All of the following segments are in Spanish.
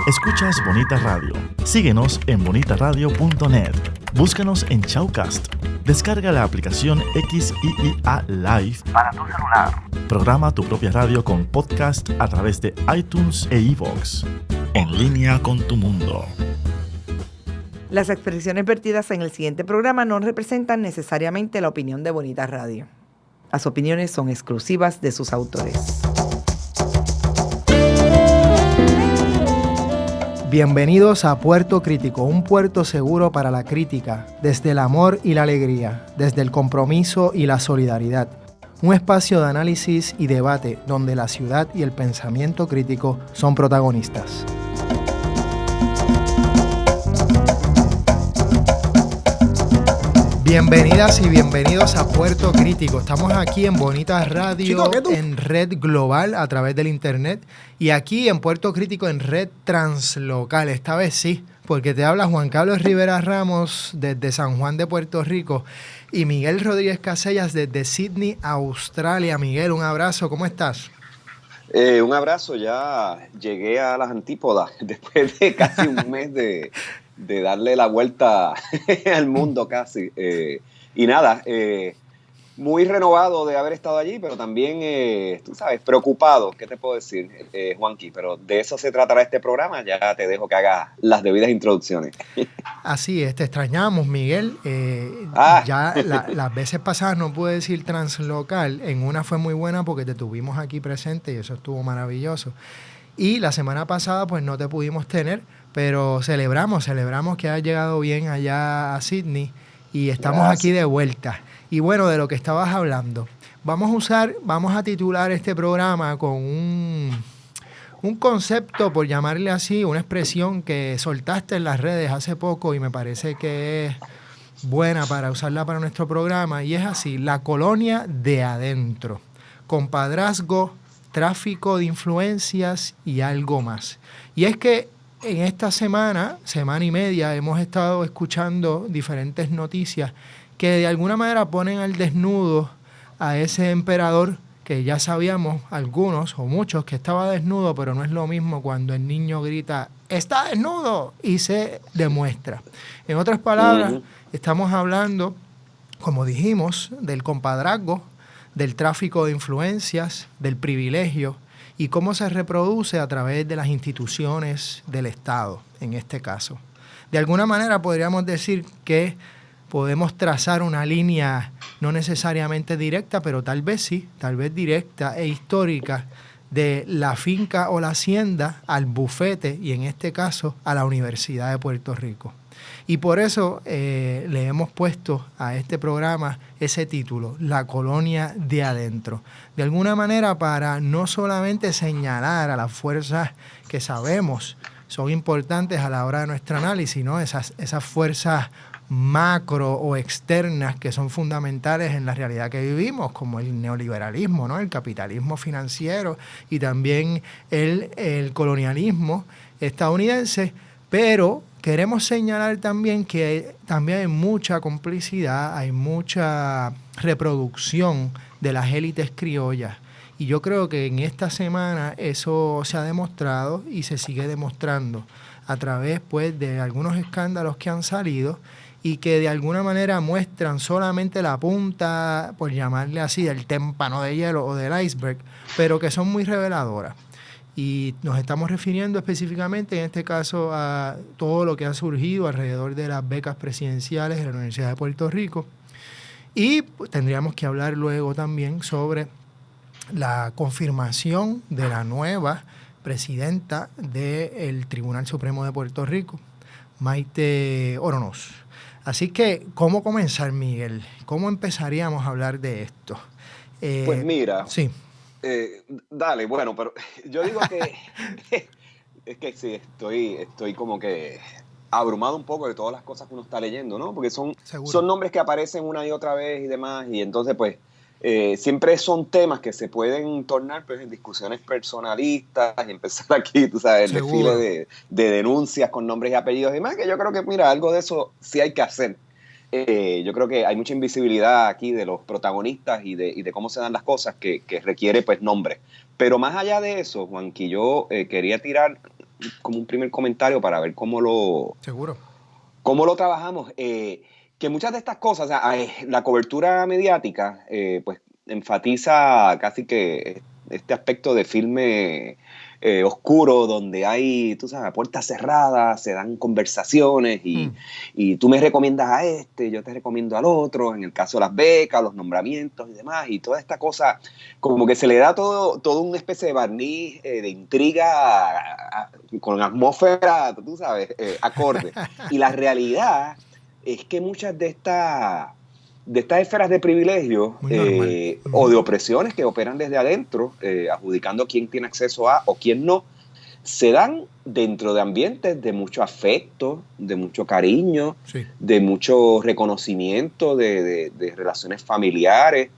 Escuchas Bonita Radio. Síguenos en bonitaradio.net. Búscanos en Shoutcast. Descarga la aplicación XIIA Live para tu celular. Programa tu propia radio con podcast a través de iTunes e iVoox. En línea con tu mundo. Las expresiones vertidas en el siguiente programa no representan necesariamente la opinión de Bonita Radio. Las opiniones son exclusivas de sus autores. Bienvenidos a Puerto Crítico, un puerto seguro para la crítica, desde el amor y la alegría, desde el compromiso y la solidaridad. Un espacio de análisis y debate donde la ciudad y el pensamiento crítico son protagonistas. Bienvenidas y bienvenidos a Puerto Crítico. Estamos aquí en Bonita Radio, en red global a través del internet y aquí en Puerto Crítico en red translocal. Esta vez sí, porque te habla Juan Carlos Rivera Ramos desde San Juan de Puerto Rico y Miguel Rodríguez Casellas desde Sydney, Australia. Miguel, un abrazo, ¿cómo estás? Un abrazo, ya llegué a las antípodas después de casi un mes de darle la vuelta al mundo casi. Y nada, muy renovado de haber estado allí, pero también, tú sabes, preocupado, ¿qué te puedo decir, Juanqui? Pero de eso se tratará este programa, ya te dejo que hagas las debidas introducciones. Así es, te extrañamos, Miguel. Ya las veces pasadas no pude decir translocal, en una fue muy buena porque te tuvimos aquí presente y eso estuvo maravilloso. Y la semana pasada pues no te pudimos tener, pero celebramos que has llegado bien allá a Sydney y estamos aquí de vuelta. Y bueno, de lo que estabas hablando, vamos a titular este programa con un concepto, por llamarle así, una expresión que soltaste en las redes hace poco y me parece que es buena para usarla para nuestro programa, y es así: la colonia de adentro, compadrazgo, tráfico de influencias y algo más. Y es que en esta semana y media, hemos estado escuchando diferentes noticias que de alguna manera ponen al desnudo a ese emperador que ya sabíamos algunos o muchos que estaba desnudo, pero no es lo mismo cuando el niño grita ¡está desnudo! Y se demuestra. En otras palabras, estamos hablando, como dijimos, del compadrazgo, del tráfico de influencias, del privilegio y cómo se reproduce a través de las instituciones del Estado, en este caso. De alguna manera podríamos decir que podemos trazar una línea no necesariamente directa, pero tal vez sí, tal vez directa e histórica, de la finca o la hacienda al bufete y en este caso a la Universidad de Puerto Rico. Y por eso le hemos puesto a este programa ese título, La colonia de adentro. De alguna manera para no solamente señalar a las fuerzas que sabemos son importantes a la hora de nuestro análisis, ¿no? Esas fuerzas macro o externas que son fundamentales en la realidad que vivimos, como el neoliberalismo, ¿no? El capitalismo financiero y también el colonialismo estadounidense, pero queremos señalar también que también hay mucha complicidad, hay mucha reproducción de las élites criollas. Y yo creo que en esta semana eso se ha demostrado y se sigue demostrando a través pues, de algunos escándalos que han salido y que de alguna manera muestran solamente la punta, por llamarle así, del témpano de hielo o del iceberg, pero que son muy reveladoras. Y nos estamos refiriendo específicamente en este caso a todo lo que ha surgido alrededor de las becas presidenciales de la Universidad de Puerto Rico. Y tendríamos que hablar luego también sobre la confirmación de la nueva presidenta del Tribunal Supremo de Puerto Rico, Maite Oronoz. Así que, ¿cómo comenzar, Miguel? ¿Cómo empezaríamos a hablar de esto? Pues mira, sí. Dale, bueno, pero yo digo que es que sí, estoy como que abrumado un poco de todas las cosas que uno está leyendo, ¿no? Porque son nombres que aparecen una y otra vez y demás, y entonces pues siempre son temas que se pueden tornar pues en discusiones personalistas y empezar aquí, tú sabes, el desfile de denuncias con nombres y apellidos y demás, que yo creo que, mira, algo de eso sí hay que hacer. Yo creo que hay mucha invisibilidad aquí de los protagonistas y de cómo se dan las cosas que requiere pues nombre. Pero más allá de eso, Juanqui, yo quería tirar como un primer comentario para ver cómo lo trabajamos. Que muchas de estas cosas, o sea, la cobertura mediática, pues enfatiza casi que este aspecto de filme oscuro, donde hay, tú sabes, puertas cerradas, se dan conversaciones y tú me recomiendas a este, yo te recomiendo al otro, en el caso de las becas, los nombramientos y demás, y toda esta cosa, como que se le da todo una especie de barniz de intriga con atmósfera, tú sabes, acorde. Y la realidad es que muchas de estas esferas de privilegio o de opresiones que operan desde adentro, adjudicando quién tiene acceso a o quién no, se dan dentro de ambientes de mucho afecto, de mucho cariño, de mucho reconocimiento de relaciones familiares,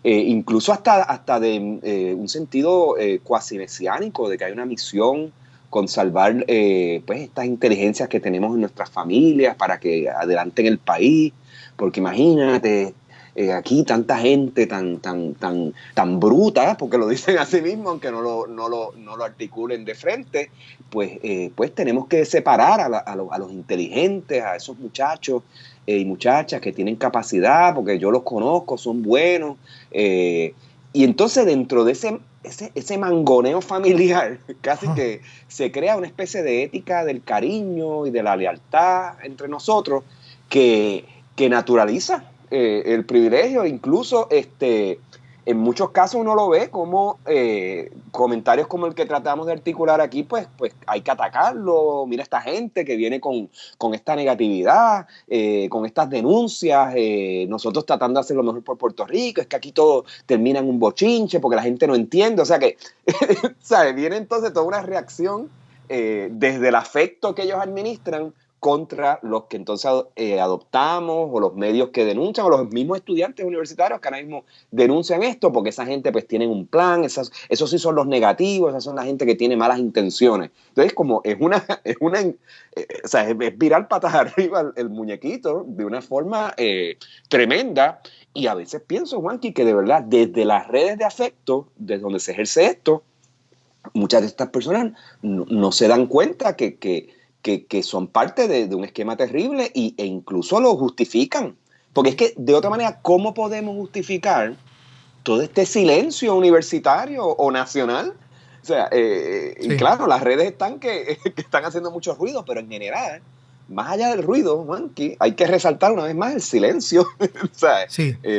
incluso hasta de un sentido cuasi mesiánico, de que hay una misión con salvar pues estas inteligencias que tenemos en nuestras familias para que adelanten el país. Porque imagínate, aquí tanta gente tan bruta, porque lo dicen así mismo, aunque no lo articulen de frente, pues tenemos que separar a los inteligentes, a esos muchachos y muchachas que tienen capacidad, porque yo los conozco, son buenos. Y entonces dentro de ese mangoneo familiar, casi que se crea una especie de ética del cariño y de la lealtad entre nosotros que naturaliza el privilegio. Incluso en muchos casos uno lo ve como comentarios como el que tratamos de articular aquí, pues hay que atacarlo. Mira esta gente que viene con esta negatividad, con estas denuncias, nosotros tratando de hacer lo mejor por Puerto Rico, es que aquí todo termina en un bochinche porque la gente no entiende. O sea que, ¿sabes? Viene entonces toda una reacción desde el afecto que ellos administran contra los que entonces adoptamos, o los medios que denuncian, o los mismos estudiantes universitarios que ahora mismo denuncian esto, porque esa gente pues tienen un plan, esos sí son los negativos, esas son la gente que tiene malas intenciones. Entonces como o sea, es virar patas arriba el muñequito de una forma tremenda. Y a veces pienso, Juanqui, que de verdad desde las redes de afecto, desde donde se ejerce esto, muchas de estas personas no se dan cuenta que son parte de un esquema terrible e incluso lo justifican. Porque es que, de otra manera, ¿cómo podemos justificar todo este silencio universitario o nacional? O sea, y claro, las redes están que están haciendo mucho ruido, pero en general, más allá del ruido, Juanqui, hay que resaltar una vez más el silencio. O sea,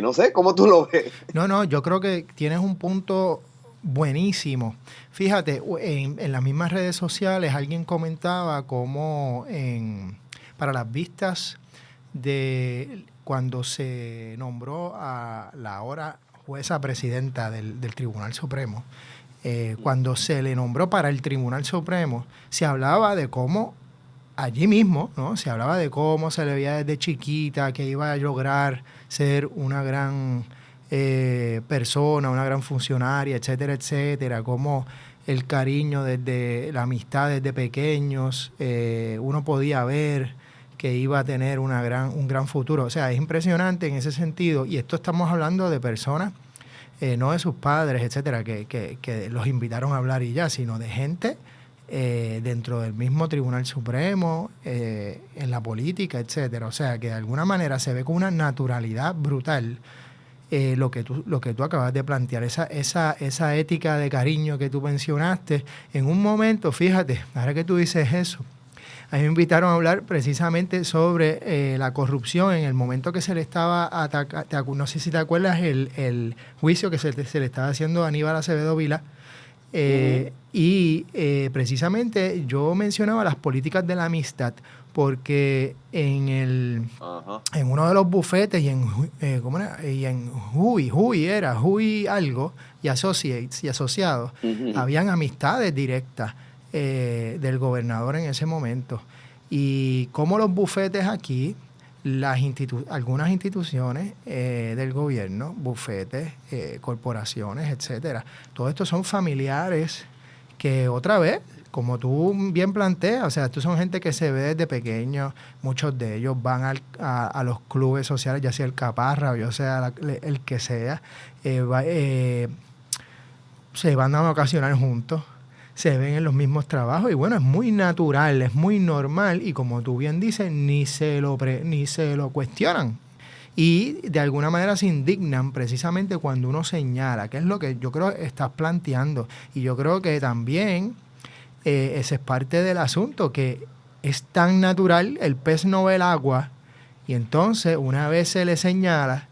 no sé, ¿cómo tú lo ves? No, yo creo que tienes un punto buenísimo. Fíjate, en las mismas redes sociales alguien comentaba cómo para las vistas de cuando se nombró a la ahora jueza presidenta del Tribunal Supremo, cuando se le nombró para el Tribunal Supremo, se hablaba de cómo allí mismo, ¿no? Se hablaba de cómo se le veía desde chiquita que iba a lograr ser una gran persona, una gran funcionaria, etcétera, etcétera, como el cariño desde la amistad desde pequeños, uno podía ver que iba a tener un gran futuro. O sea, es impresionante en ese sentido, y esto estamos hablando de personas, no de sus padres, etcétera, que los invitaron a hablar y ya, sino de gente dentro del mismo Tribunal Supremo, en la política, etcétera. O sea, que de alguna manera se ve con una naturalidad brutal lo que tú acabas de plantear, esa ética de cariño que tú mencionaste. En un momento, fíjate, ahora que tú dices eso, a mí me invitaron a hablar precisamente sobre la corrupción en el momento que se le estaba atacando. No sé si te acuerdas el juicio que se le estaba haciendo a Aníbal Acevedo Vilá. Y precisamente yo mencionaba las políticas de la amistad, porque en uno de los bufetes y ¿cómo era? Y en Hui algo y Associates y asociados, habían amistades directas del gobernador en ese momento. Y como los bufetes aquí, algunas instituciones del gobierno, bufetes, corporaciones, etcétera, todo esto son familiares que, otra vez, como tú bien planteas, o sea, estos son gente que se ve desde pequeños, muchos de ellos van a los clubes sociales, ya sea el Caparra o ya sea el que sea, se van a vacacionar juntos, se ven en los mismos trabajos y bueno, es muy natural, es muy normal y como tú bien dices, ni se lo cuestionan. Y de alguna manera se indignan precisamente cuando uno señala, que es lo que yo creo que estás planteando. Y yo creo que también ese es parte del asunto, que es tan natural, el pez no ve el agua, y entonces una vez se le señala,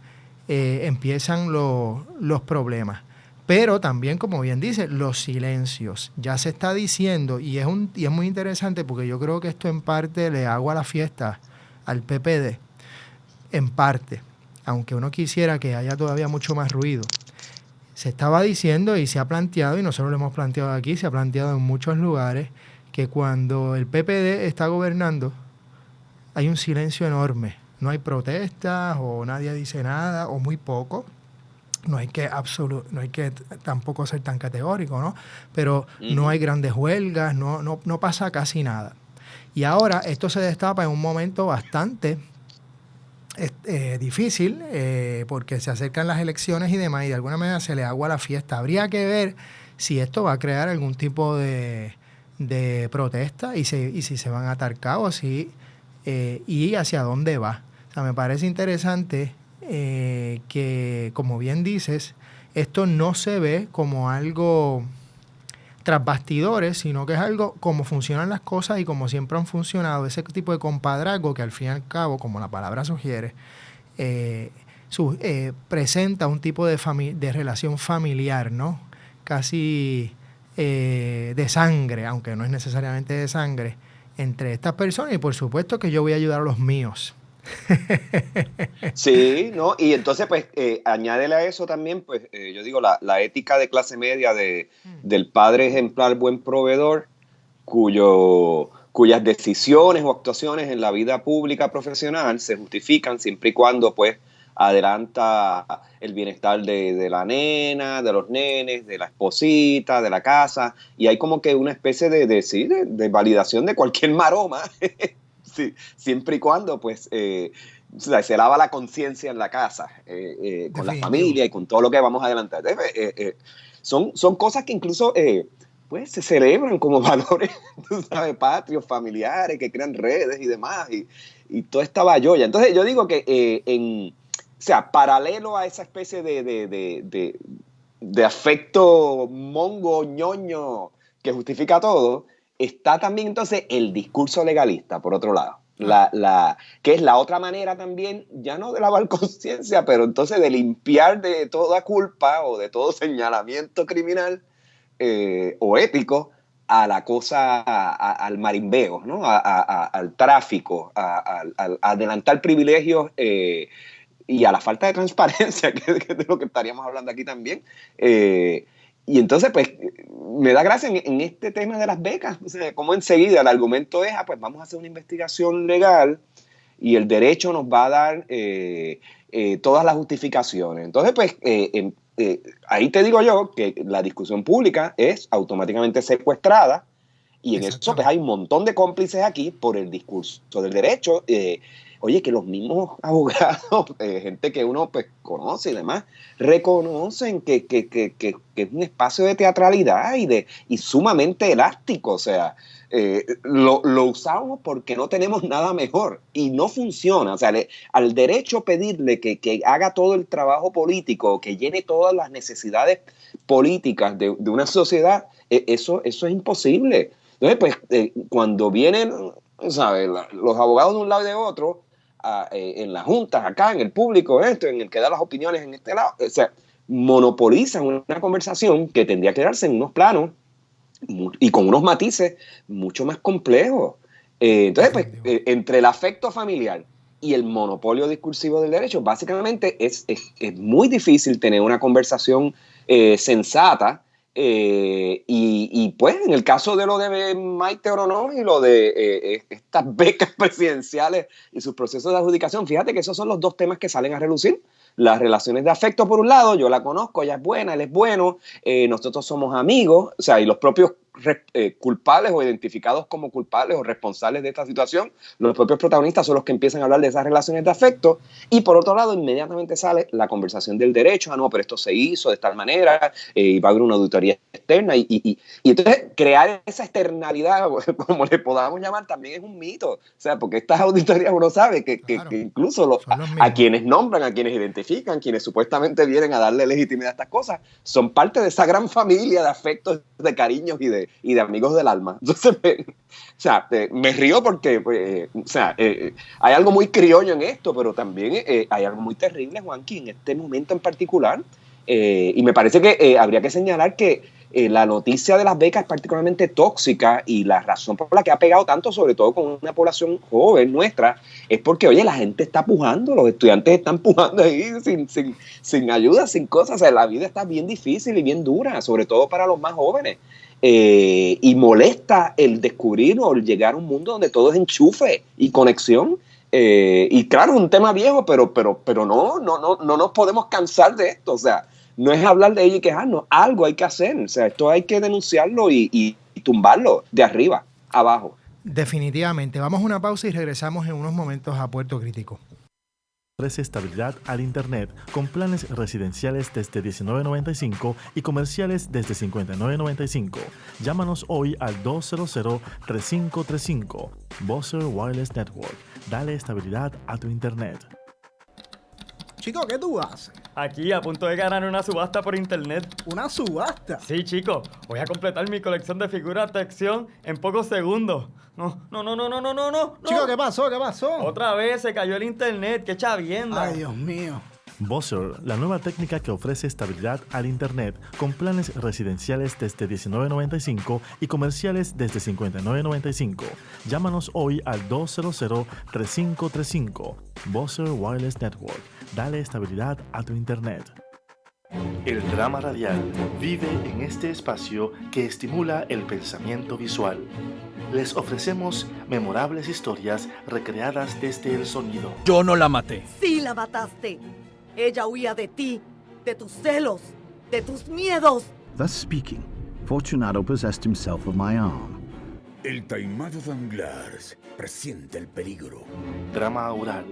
empiezan los problemas. Pero también, como bien dice, los silencios. Ya se está diciendo, y es muy interesante porque yo creo que esto en parte le hago a la fiesta al PPD, en parte, aunque uno quisiera que haya todavía mucho más ruido. Se estaba diciendo y se ha planteado, y nosotros lo hemos planteado aquí, se ha planteado en muchos lugares, que cuando el PPD está gobernando hay un silencio enorme. No hay protestas o nadie dice nada o muy poco. No hay que tampoco ser tan categórico, ¿no? Pero no hay grandes huelgas, no pasa casi nada. Y ahora esto se destapa en un momento bastante difícil, porque se acercan las elecciones y demás, y de alguna manera se le agua la fiesta. Habría que ver si esto va a crear algún tipo de protesta y si se van a atar cabos y hacia dónde va. O sea, me parece interesante que, como bien dices, esto no se ve como algo tras bastidores, sino que es algo como funcionan las cosas y como siempre han funcionado, ese tipo de compadrazgo que al fin y al cabo, como la palabra sugiere, presenta un tipo de relación familiar, ¿no? Casi de sangre, aunque no es necesariamente de sangre, entre estas personas, y por supuesto que yo voy a ayudar a los míos. Sí, ¿no? Y entonces, pues, añádele a eso también, pues, yo digo, la ética de clase media del padre ejemplar, buen proveedor, cuyas decisiones o actuaciones en la vida pública profesional se justifican siempre y cuando, pues, adelanta el bienestar de la nena, de los nenes, de la esposita, de la casa, y hay como que una especie de validación de cualquier maroma. Sí, siempre y cuando pues se lava la conciencia en la casa, con la familia y con todo lo que vamos a adelantar. Son cosas que incluso pues se celebran como valores, tú sabes, patrios, familiares, que crean redes y demás, y toda esta bayolla. Entonces yo digo que o sea, paralelo a esa especie de afecto mongo, ñoño, que justifica todo, está también entonces el discurso legalista, por otro lado, que es la otra manera también, ya no de lavar conciencia, pero entonces de limpiar de toda culpa o de todo señalamiento criminal o ético a la cosa, al marimbeo, ¿no? Al tráfico, a adelantar privilegios y a la falta de transparencia, que es de lo que estaríamos hablando aquí también. Y entonces, pues, me da gracia en este tema de las becas, o sea, como enseguida el argumento es, pues vamos a hacer una investigación legal y el derecho nos va a dar todas las justificaciones. Entonces, pues, ahí te digo yo que la discusión pública es automáticamente secuestrada y en eso, pues, hay un montón de cómplices aquí por el discurso del derecho. Oye, que los mismos abogados, gente que uno pues conoce y demás, reconocen que es un espacio de teatralidad y sumamente elástico. O sea, lo usamos porque no tenemos nada mejor y no funciona. O sea, al derecho pedirle que haga todo el trabajo político, que llene todas las necesidades políticas de una sociedad, eso es imposible. Entonces, pues, cuando vienen, ¿sabes?, los abogados de un lado y de otro, en las juntas, acá, en el público, en el que da las opiniones en este lado, o sea, monopolizan una conversación que tendría que darse en unos planos y con unos matices mucho más complejos. Entonces, pues, entre el afecto familiar y el monopolio discursivo del derecho, básicamente es muy difícil tener una conversación sensata. Y pues en el caso de lo de Maite Oronoz y lo de estas becas presidenciales y sus procesos de adjudicación, fíjate que esos son los dos temas que salen a relucir. Las relaciones de afecto, por un lado, yo la conozco, ella es buena, él es bueno, nosotros somos amigos, o sea, y los propios culpables o identificados como culpables o responsables de esta situación. Los propios protagonistas son los que empiezan a hablar de esas relaciones de afecto, y por otro lado inmediatamente sale la conversación del derecho. No, pero esto se hizo de tal manera, y va a haber una auditoría externa, y entonces crear esa externalidad, como le podamos llamar, también es un mito. O sea, porque estas auditorías uno sabe que incluso a quienes nombran, a quienes identifican, quienes supuestamente vienen a darle legitimidad a estas cosas, son parte de esa gran familia de afectos, de cariños y de amigos del alma. Entonces, me río porque hay algo muy criollo en esto, pero también hay algo muy terrible, Juanqui, en este momento en particular. Y me parece que habría que señalar que la noticia de las becas es particularmente tóxica, y la razón por la que ha pegado tanto, sobre todo con una población joven nuestra, es porque, oye, la gente está pujando, los estudiantes están pujando ahí sin ayuda, sin cosas. O sea, la vida está bien difícil y bien dura, sobre todo para los más jóvenes. Y molesta el descubrir o el llegar a un mundo donde todo es enchufe y conexión. Y claro, es un tema viejo, pero no nos podemos cansar de esto. O sea, no es hablar de ello y quejarnos, algo hay que hacer. O sea, esto hay que denunciarlo y tumbarlo de arriba abajo. Definitivamente. Vamos a una pausa y regresamos en unos momentos a Puerto Crítico. Ofrece estabilidad al Internet con planes residenciales desde $19.95 y comerciales desde $59.95. Llámanos hoy al 200-3535. Buzzr Wireless Network. Dale estabilidad a tu Internet. Chico, ¿qué tú haces? Aquí, a punto de ganar una subasta por internet. ¿Una subasta? Sí, chico. Voy a completar mi colección de figuras de acción en pocos segundos. No. Chico, ¿qué pasó? Otra vez se cayó el internet. ¡Qué chavienda! Ay, Dios mío. Buzzr, la nueva técnica que ofrece estabilidad al Internet con planes residenciales desde $19.95 y comerciales desde $59.95. Llámanos hoy al 200-3535. Buzzr Wireless Network. Dale estabilidad a tu Internet. El drama radial vive en este espacio que estimula el pensamiento visual. Les ofrecemos memorables historias recreadas desde el sonido. Yo no la maté. Sí la mataste. Ella huía de ti, de tus celos, de tus miedos. Thus speaking, Fortunato possessed himself of my arm. El taimado Danglars presiente el peligro. Drama oral,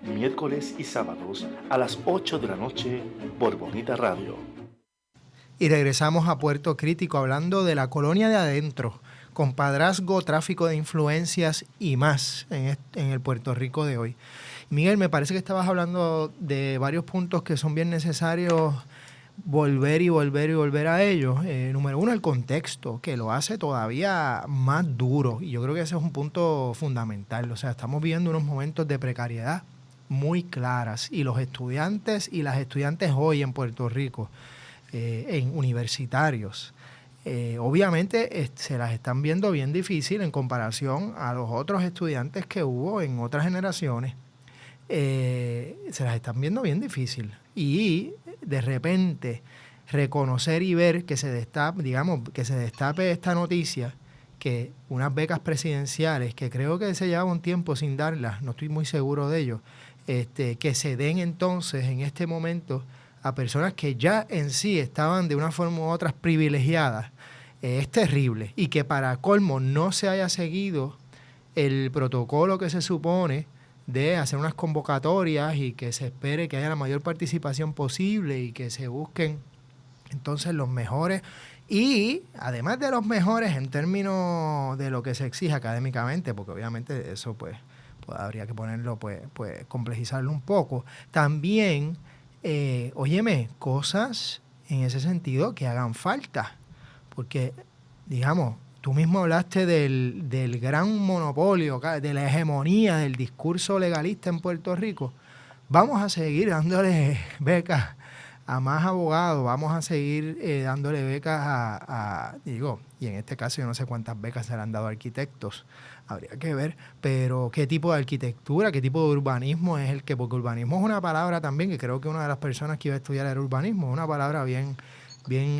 miércoles y sábados a las 8 de la noche por Bonita Radio. Y regresamos a Puerto Crítico hablando de la colonia de adentro, compadrazgo, tráfico de influencias y más en el Puerto Rico de hoy. Miguel, me parece que estabas hablando de varios puntos que son bien necesarios volver a ellos. Número uno, el contexto, que lo hace todavía más duro. Y yo creo que ese es un punto fundamental. O sea, estamos viviendo unos momentos de precariedad muy claras. Y los estudiantes y las estudiantes hoy en Puerto Rico, en universitarios, obviamente se las están viendo bien difícil en comparación a los otros estudiantes que hubo en otras generaciones. Se las están viendo bien difícil, y de repente reconocer y ver que se destape esta noticia, que unas becas presidenciales que creo que se llevaba un tiempo sin darlas, no estoy muy seguro de ello, que se den entonces en este momento a personas que ya en sí estaban de una forma u otra privilegiadas, es terrible. Y que para colmo no se haya seguido el protocolo que se supone de hacer unas convocatorias y que se espere que haya la mayor participación posible y que se busquen entonces los mejores, y además de los mejores en términos de lo que se exige académicamente, porque obviamente eso pues habría que ponerlo, pues complejizarlo un poco. También, cosas en ese sentido que hagan falta, porque digamos, tú mismo hablaste del gran monopolio, de la hegemonía del discurso legalista en Puerto Rico. Vamos a seguir dándole becas a más abogados, vamos a seguir dándole becas y en este caso yo no sé cuántas becas se le han dado a arquitectos, habría que ver, pero qué tipo de arquitectura, qué tipo de urbanismo es el que, porque urbanismo es una palabra también, que creo que una de las personas que iba a estudiar era urbanismo, una palabra bien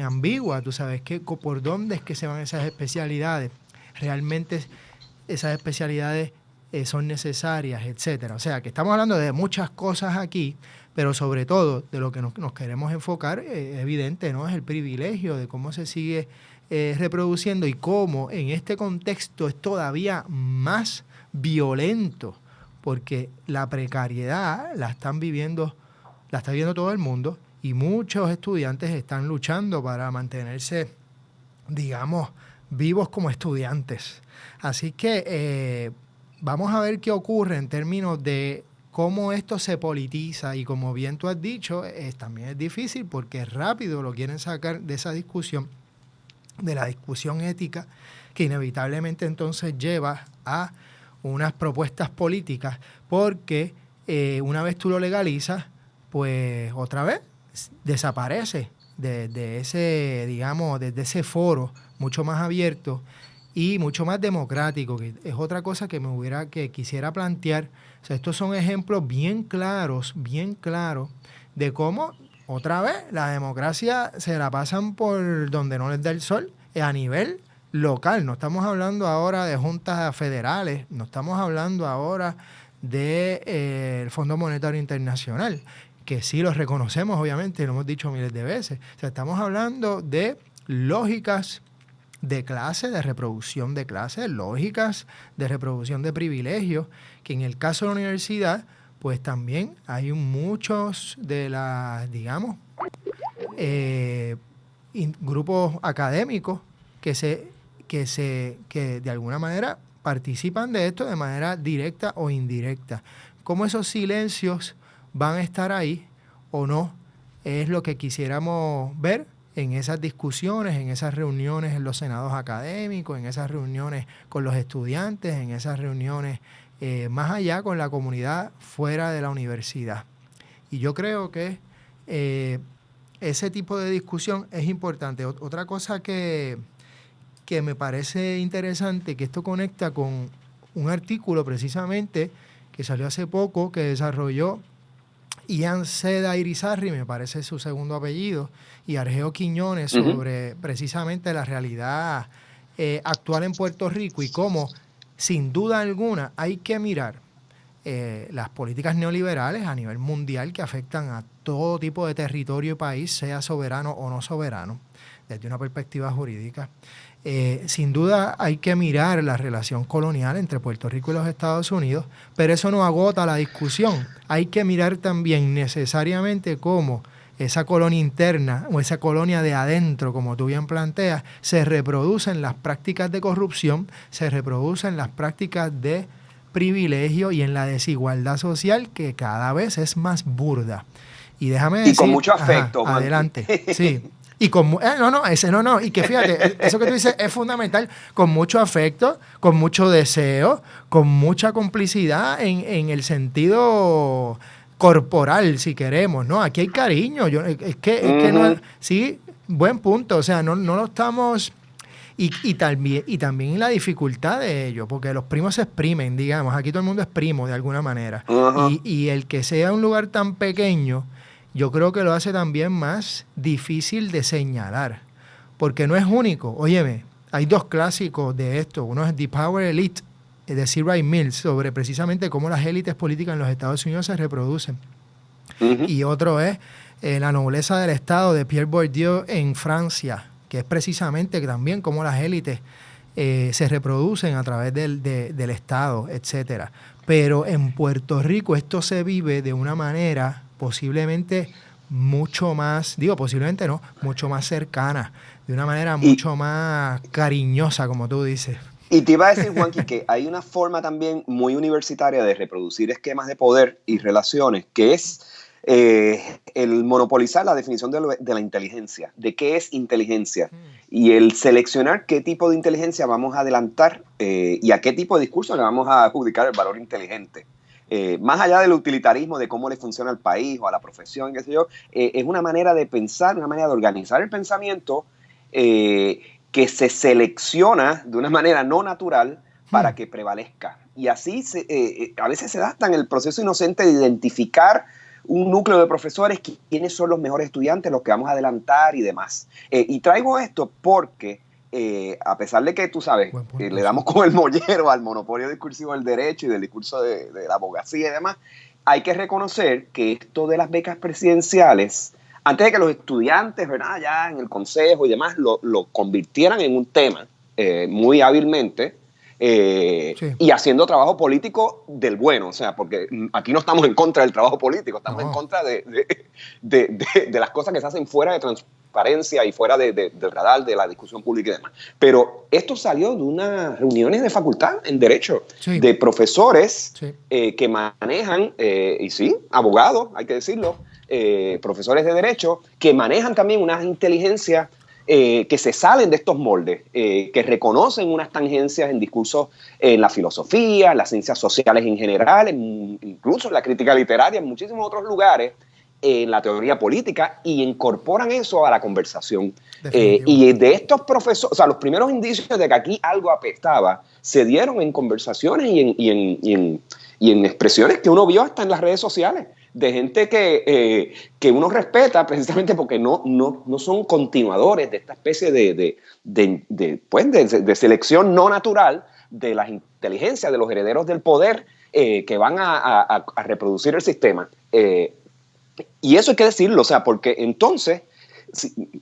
ambigua. Tú sabes por dónde es que se van esas especialidades. Realmente esas especialidades son necesarias, etcétera. O sea, que estamos hablando de muchas cosas aquí, pero sobre todo de lo que nos queremos enfocar, evidente, ¿no? Es el privilegio de cómo se sigue reproduciendo y cómo en este contexto es todavía más violento, porque la precariedad la está viviendo todo el mundo y muchos estudiantes están luchando para mantenerse, digamos, vivos como estudiantes. Así que vamos a ver qué ocurre en términos de cómo esto se politiza y como bien tú has dicho, también es difícil porque rápido lo quieren sacar de esa discusión, de la discusión ética, que inevitablemente entonces lleva a unas propuestas políticas, porque una vez tú lo legalizas, pues otra vez desaparece de ese, digamos, desde ese foro mucho más abierto y mucho más democrático, que es otra cosa que quisiera plantear. O sea, estos son ejemplos bien claros de cómo otra vez la democracia se la pasan por donde no les da el sol a nivel local. No estamos hablando ahora de juntas federales, no estamos hablando ahora del Fondo Monetario Internacional, que sí lo reconocemos, obviamente, lo hemos dicho miles de veces. O sea, estamos hablando de lógicas de clase, de reproducción de clase, lógicas de reproducción de privilegios, que en el caso de la universidad, pues también hay muchos de las, digamos, grupos académicos que de alguna manera participan de esto de manera directa o indirecta. ¿Cómo esos silencios van a estar ahí o no? Es lo que quisiéramos ver en esas discusiones, en esas reuniones en los senados académicos, en esas reuniones con los estudiantes, en esas reuniones más allá con la comunidad fuera de la universidad. Y yo creo que ese tipo de discusión es importante. Otra cosa que me parece interesante, que esto conecta con un artículo precisamente que salió hace poco, que desarrolló Ian Seda Irizarry, me parece su segundo apellido, y Argeo Quiñones, sobre precisamente la realidad actual en Puerto Rico y cómo, sin duda alguna, hay que mirar las políticas neoliberales a nivel mundial que afectan a todo tipo de territorio y país, sea soberano o no soberano, desde una perspectiva jurídica. Sin duda hay que mirar la relación colonial entre Puerto Rico y los Estados Unidos, pero eso no agota la discusión. Hay que mirar también necesariamente cómo esa colonia interna o esa colonia de adentro, como tú bien planteas, se reproducen las prácticas de corrupción, se reproducen las prácticas de privilegio y en la desigualdad social, que cada vez es más burda. Y déjame decir... Y con mucho afecto. Ajá, adelante, sí. Y con y que fíjate, eso que tú dices es fundamental, con mucho afecto, con mucho deseo, con mucha complicidad en el sentido corporal, si queremos, ¿no? Aquí hay cariño, es que no, sí, buen punto, o sea, no lo estamos, y también la dificultad de ello, porque los primos se exprimen, digamos, aquí todo el mundo es primo de alguna manera, y el que sea un lugar tan pequeño, yo creo que lo hace también más difícil de señalar, porque no es único. Óyeme, hay dos clásicos de esto. Uno es The Power Elite, de C. Wright Mills, sobre precisamente cómo las élites políticas en los Estados Unidos se reproducen. Y otro es La nobleza del Estado, de Pierre Bourdieu, en Francia, que es precisamente también cómo las élites se reproducen a través del Estado, etcétera. Pero en Puerto Rico esto se vive de una manera posiblemente mucho más, posiblemente no, mucho más cercana, de una manera mucho más cariñosa, como tú dices. Y te iba a decir, Juanqui, que hay una forma también muy universitaria de reproducir esquemas de poder y relaciones, que es el monopolizar la definición de la inteligencia, de qué es inteligencia, y el seleccionar qué tipo de inteligencia vamos a adelantar y a qué tipo de discurso le vamos a adjudicar el valor inteligente. Más allá del utilitarismo de cómo le funciona al país o a la profesión, qué sé yo, es una manera de pensar, una manera de organizar el pensamiento que se selecciona de una manera no natural para que prevalezca. Y así a veces se da hasta en el proceso inocente de identificar un núcleo de profesores, quiénes son los mejores estudiantes, los que vamos a adelantar y demás. Y traigo esto porque a pesar de que, tú sabes, le damos con el mollero al monopolio discursivo del derecho y del discurso de la abogacía y demás, hay que reconocer que esto de las becas presidenciales, antes de que los estudiantes, ¿verdad?, ya en el consejo y demás, lo convirtieran en un tema muy hábilmente, y haciendo trabajo político del bueno, o sea, porque aquí no estamos en contra del trabajo político, estamos en contra de las cosas que se hacen fuera de transparencia y fuera del radar de la discusión pública y demás. Pero esto salió de unas reuniones de facultad en Derecho, de profesores que manejan, y sí, abogados, hay que decirlo, profesores de Derecho, que manejan también unas inteligencias que se salen de estos moldes, que reconocen unas tangencias en discursos en la filosofía, en las ciencias sociales en general, incluso en la crítica literaria, en muchísimos otros lugares, en la teoría política, y incorporan eso a la conversación. Y de estos profesores, o sea, los primeros indicios de que aquí algo apestaba se dieron en conversaciones y en expresiones que uno vio hasta en las redes sociales, de gente que uno respeta precisamente porque no son continuadores de esta especie de selección no natural de las inteligencias de los herederos del poder que van a reproducir el sistema. Y eso hay que decirlo, o sea, porque entonces,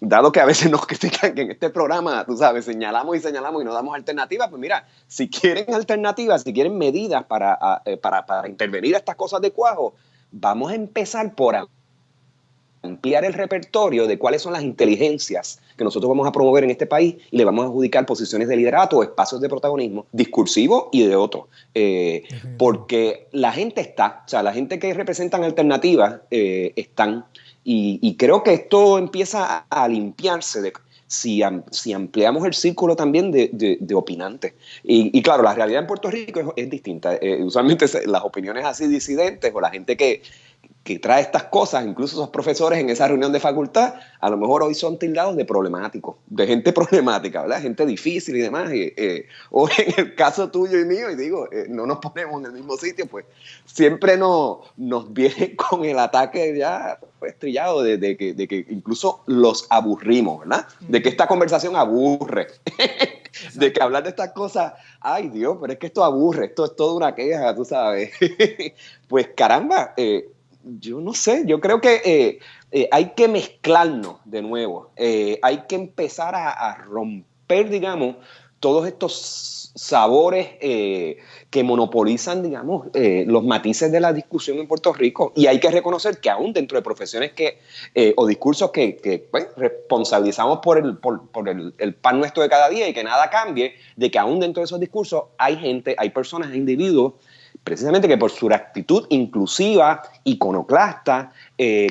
dado que a veces nos critican que en este programa, tú sabes, señalamos y no damos alternativas, pues mira, si quieren alternativas, si quieren medidas para intervenir a estas cosas de cuajo, vamos a empezar por ampliar el repertorio de cuáles son las inteligencias que nosotros vamos a promover en este país y le vamos a adjudicar posiciones de liderato o espacios de protagonismo discursivo y de otro. Porque la gente está, o sea, la gente que representan alternativas están, y creo que esto empieza a limpiarse si ampliamos el círculo también de opinantes. Y claro, la realidad en Puerto Rico es distinta. Usualmente las opiniones así disidentes o la gente que trae estas cosas, incluso esos profesores en esa reunión de facultad, a lo mejor hoy son tildados de problemáticos, de gente problemática, ¿verdad? Gente difícil y demás. O en el caso tuyo y mío, y digo, no nos ponemos en el mismo sitio, pues siempre nos viene con el ataque ya pues, trillado de que incluso los aburrimos, ¿verdad? De que esta conversación aburre. De que hablar de estas cosas, ay Dios, pero es que esto aburre, esto es toda una queja, tú sabes. Pues caramba, yo no sé, yo creo que hay que mezclarnos de nuevo, hay que empezar a romper, digamos, todos estos sabores que monopolizan, digamos, los matices de la discusión en Puerto Rico, y hay que reconocer que aún dentro de profesiones o discursos que pues, responsabilizamos por el pan nuestro de cada día y que nada cambie, de que aún dentro de esos discursos hay personas, individuos, precisamente que por su actitud inclusiva, iconoclasta,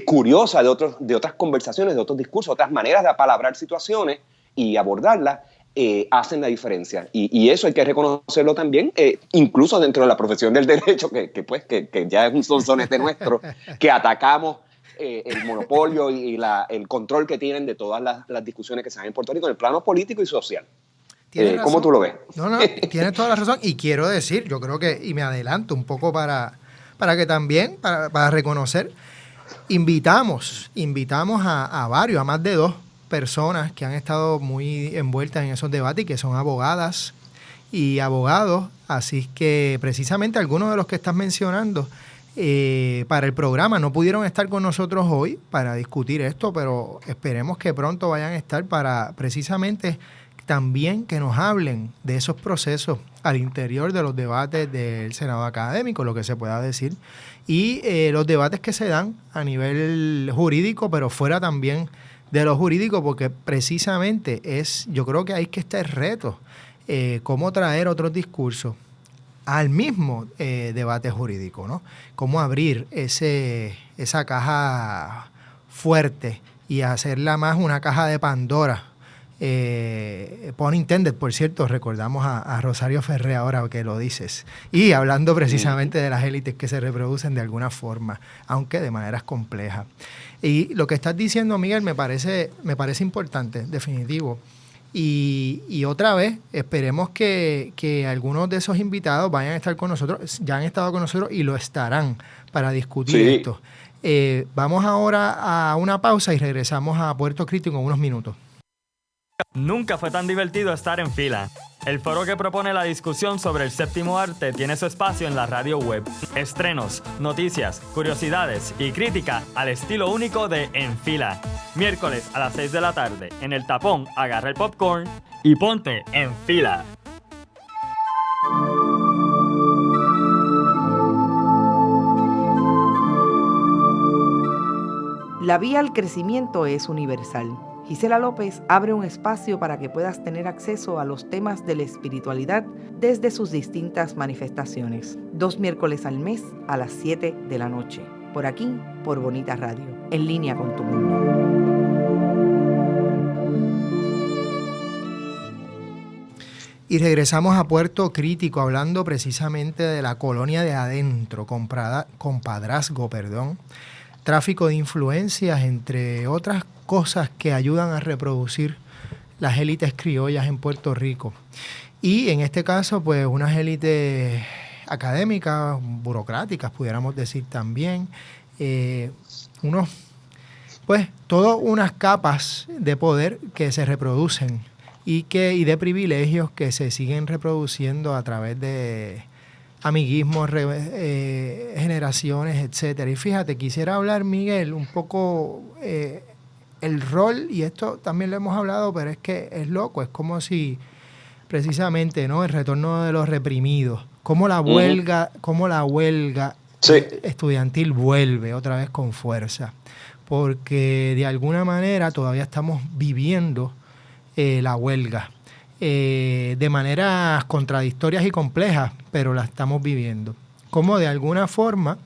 curiosa de otras conversaciones, de otros discursos, otras maneras de apalabrar situaciones y abordarlas, hacen la diferencia. Y eso hay que reconocerlo también, incluso dentro de la profesión del derecho, que ya es un sonsonete nuestro, que atacamos el monopolio y el control que tienen de todas las discusiones que se dan en Puerto Rico en el plano político y social. ¿Cómo tú lo ves? No, tienes toda la razón. Y quiero decir, yo creo que, y me adelanto un poco para que también, para reconocer, invitamos a varios, a más de 2 personas que han estado muy envueltas en esos debates y que son abogadas y abogados. Así que precisamente algunos de los que estás mencionando para el programa no pudieron estar con nosotros hoy para discutir esto, pero esperemos que pronto vayan a estar para precisamente también que nos hablen de esos procesos al interior de los debates del Senado académico, lo que se pueda decir, y los debates que se dan a nivel jurídico, pero fuera también de lo jurídico, porque precisamente yo creo que hay que estar reto, cómo traer otros discursos al mismo debate jurídico, ¿no? Cómo abrir esa caja fuerte y hacerla más una caja de Pandora. Pun intended, por cierto, recordamos a Rosario Ferré ahora que lo dices. Y hablando precisamente de las élites que se reproducen de alguna forma, aunque de maneras complejas. Y lo que estás diciendo, Miguel, me parece importante, definitivo. Y otra vez, esperemos que algunos de esos invitados vayan a estar con nosotros, ya han estado con nosotros y lo estarán para discutir esto. Vamos ahora a una pausa y regresamos a Puerto Crítico en unos minutos. Nunca fue tan divertido estar en fila. El foro que propone la discusión sobre el séptimo arte tiene su espacio en la radio web. Estrenos, noticias, curiosidades y crítica al estilo único de En Fila. Miércoles a las 6 de la tarde, en El Tapón, agarra el popcorn y ponte en fila. La vía al crecimiento es universal. Gisela López abre un espacio para que puedas tener acceso a los temas de la espiritualidad desde sus distintas manifestaciones. 2 miércoles al mes a las 7 de la noche. Por aquí, por Bonita Radio. En línea con tu mundo. Y regresamos a Puerto Crítico hablando precisamente de la colonia de adentro, compadrazgo, tráfico de influencias, entre otras cosas que ayudan a reproducir las élites criollas en Puerto Rico. Y en este caso, pues unas élites académicas, burocráticas, pudiéramos decir también, todas unas capas de poder que se reproducen y de privilegios que se siguen reproduciendo a través de amiguismos, generaciones, etcétera. Y fíjate, quisiera hablar, Miguel, un poco el rol, y esto también lo hemos hablado, pero es que es loco, es como si precisamente, ¿no?, el retorno de los reprimidos, cómo la huelga, sí, estudiantil vuelve otra vez con fuerza, porque de alguna manera todavía estamos viviendo la huelga. De maneras contradictorias y complejas, pero la estamos viviendo. Como de alguna forma,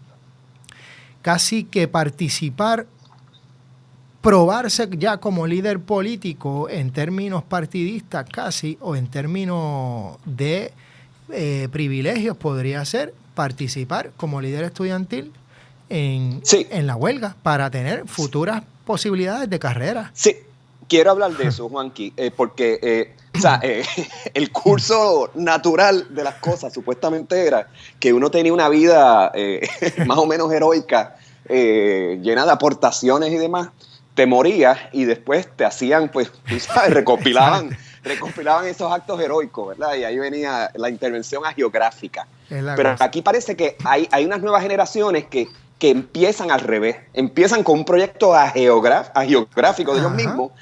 casi que participar, probarse ya como líder político en términos partidistas casi, o en términos de privilegios, podría ser participar como líder estudiantil en la huelga para tener futuras posibilidades de carrera. Sí, quiero hablar de eso, Juanqui, porque el curso natural de las cosas supuestamente era que uno tenía una vida más o menos heroica, llena de aportaciones y demás, te morías y después te hacían, pues, tú sabes, recopilaban esos actos heroicos, ¿verdad? Y ahí venía la intervención hagiográfica. Pero aquí parece que hay unas nuevas generaciones que empiezan al revés, empiezan con un proyecto hagiográfico de ellos mismos,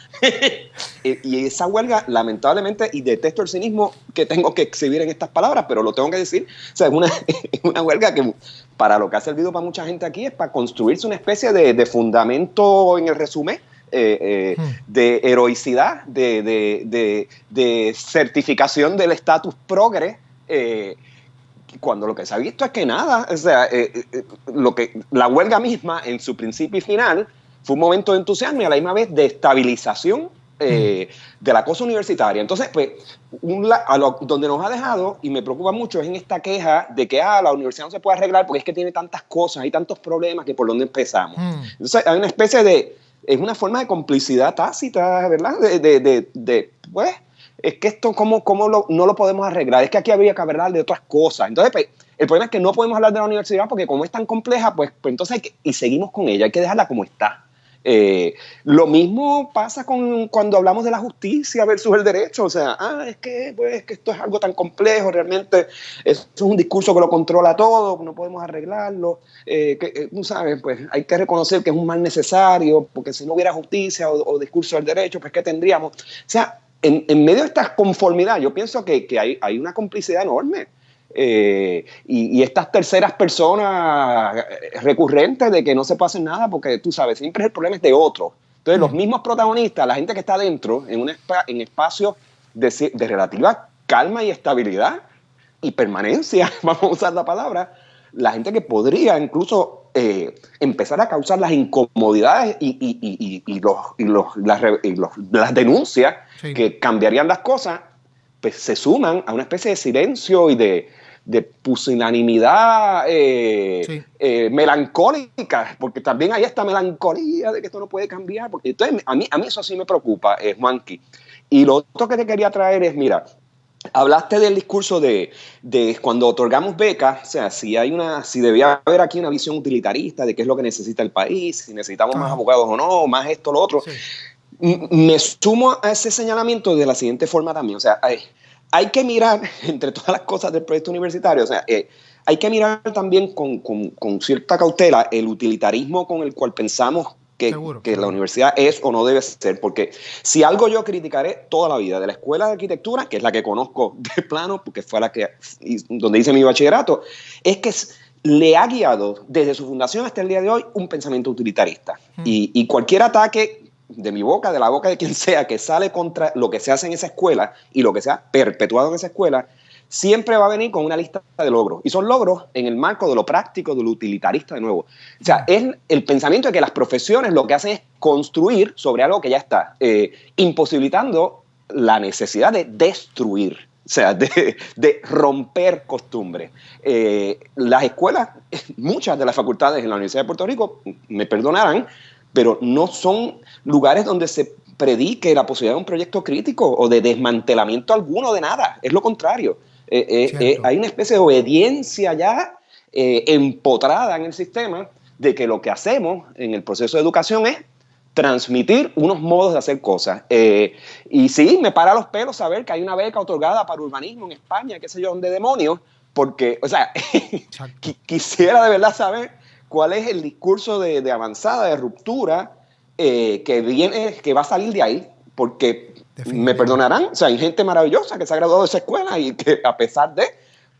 y esa huelga, lamentablemente, y detesto el cinismo que tengo que exhibir en estas palabras, pero lo tengo que decir, o sea, es una huelga que para lo que ha servido para mucha gente aquí es para construirse una especie de fundamento, en el resumen, de heroicidad, de certificación del estatus progre, cuando lo que se ha visto es que nada, o sea, la huelga misma en su principio y final fue un momento de entusiasmo y a la misma vez de estabilización de la cosa universitaria. Entonces, pues, donde nos ha dejado, y me preocupa mucho, es en esta queja de que la universidad no se puede arreglar porque es que tiene tantas cosas, hay tantos problemas, que por dónde empezamos. Entonces, hay una especie es una forma de complicidad tácita, ¿verdad? Pues, es que esto no lo podemos arreglar, es que aquí habría que hablar de otras cosas. Entonces, pues, el problema es que no podemos hablar de la universidad porque como es tan compleja, pues entonces y seguimos con ella, hay que dejarla como está. Lo mismo pasa cuando hablamos de la justicia versus el derecho, o sea, es que esto es algo tan complejo, realmente eso es un discurso que lo controla todo, no podemos arreglarlo, tú sabes, pues hay que reconocer que es un mal necesario, porque si no hubiera justicia o discurso del derecho, pues ¿qué tendríamos? O sea, en medio de esta conformidad, yo pienso que hay una complicidad enorme. Y estas terceras personas recurrentes de que no se puede hacer nada porque, tú sabes, siempre el problema es de otro. Entonces, los mismos protagonistas, la gente que está dentro, en espacios de relativa calma y estabilidad y permanencia, vamos a usar la palabra, la gente que podría incluso empezar a causar las incomodidades y las denuncias, sí, que cambiarían las cosas, pues se suman a una especie de silencio y de pusilanimidad sí, melancólica, porque también hay esta melancolía de que esto no puede cambiar. Entonces, a mí eso sí me preocupa, Juanqui. Y lo otro que te quería traer es, mira, hablaste del discurso de cuando otorgamos becas, o sea, si debía haber aquí una visión utilitarista de qué es lo que necesita el país, si necesitamos más abogados o no, más esto, lo otro. Sí. Me sumo a ese señalamiento de la siguiente forma también. O sea, hay que mirar, entre todas las cosas del proyecto universitario, o sea, hay que mirar también con cierta cautela el utilitarismo con el cual pensamos que la universidad es o no debe ser, porque si algo yo criticaré toda la vida de la Escuela de Arquitectura, que es la que conozco de plano, porque fue donde hice mi bachillerato, es que le ha guiado desde su fundación hasta el día de hoy un pensamiento utilitarista. Y cualquier ataque de mi boca, de la boca de quien sea, que sale contra lo que se hace en esa escuela y lo que se ha perpetuado en esa escuela, siempre va a venir con una lista de logros. Y son logros en el marco de lo práctico, de lo utilitarista de nuevo. O sea, es el pensamiento de que las profesiones lo que hacen es construir sobre algo que ya está, imposibilitando la necesidad de destruir, o sea, de romper costumbres. Las escuelas, muchas de las facultades en la Universidad de Puerto Rico, me perdonarán, pero no son lugares donde se predique la posibilidad de un proyecto crítico o de desmantelamiento alguno de nada. Es lo contrario. Hay una especie de obediencia ya empotrada en el sistema de que lo que hacemos en el proceso de educación es transmitir unos modos de hacer cosas. Y sí, me para los pelos saber que hay una beca otorgada para urbanismo en España, qué sé yo, dónde demonios, porque, o sea, quisiera de verdad saber cuál es el discurso de avanzada, de ruptura, que va a salir de ahí, porque me perdonarán, o sea, hay gente maravillosa que se ha graduado de esa escuela y que a pesar de,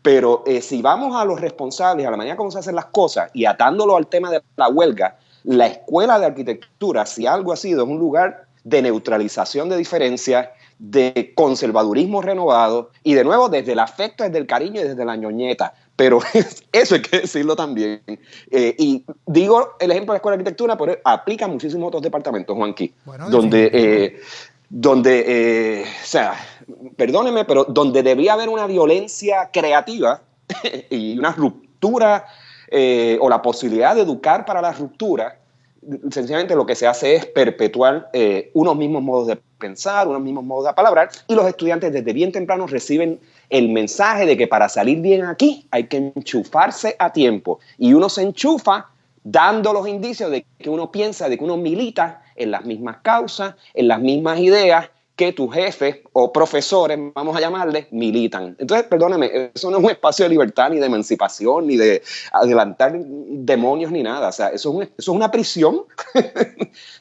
pero si vamos a los responsables, a la manera como se hacen las cosas y atándolo al tema de la huelga, la Escuela de Arquitectura, si algo ha sido, es un lugar de neutralización de diferencias, de conservadurismo renovado y de nuevo desde el afecto, desde el cariño y desde la ñoñeta. Pero eso hay que decirlo también. Y digo el ejemplo de la Escuela de Arquitectura, pero aplica a muchísimos otros departamentos, Juanqui, bueno, donde o sea, perdóneme, pero donde debía haber una violencia creativa y una ruptura o la posibilidad de educar para la ruptura, sencillamente lo que se hace es perpetuar unos mismos modos de pensar, unos mismos modos de apalabrar, y los estudiantes desde bien temprano reciben el mensaje de que para salir bien aquí hay que enchufarse a tiempo. Y uno se enchufa dando los indicios de que uno piensa, de que uno milita en las mismas causas, en las mismas ideas que tus jefes o profesores, vamos a llamarles, militan. Entonces, perdóname, eso no es un espacio de libertad, ni de emancipación, ni de adelantar demonios, ni nada. O sea, eso es una prisión. O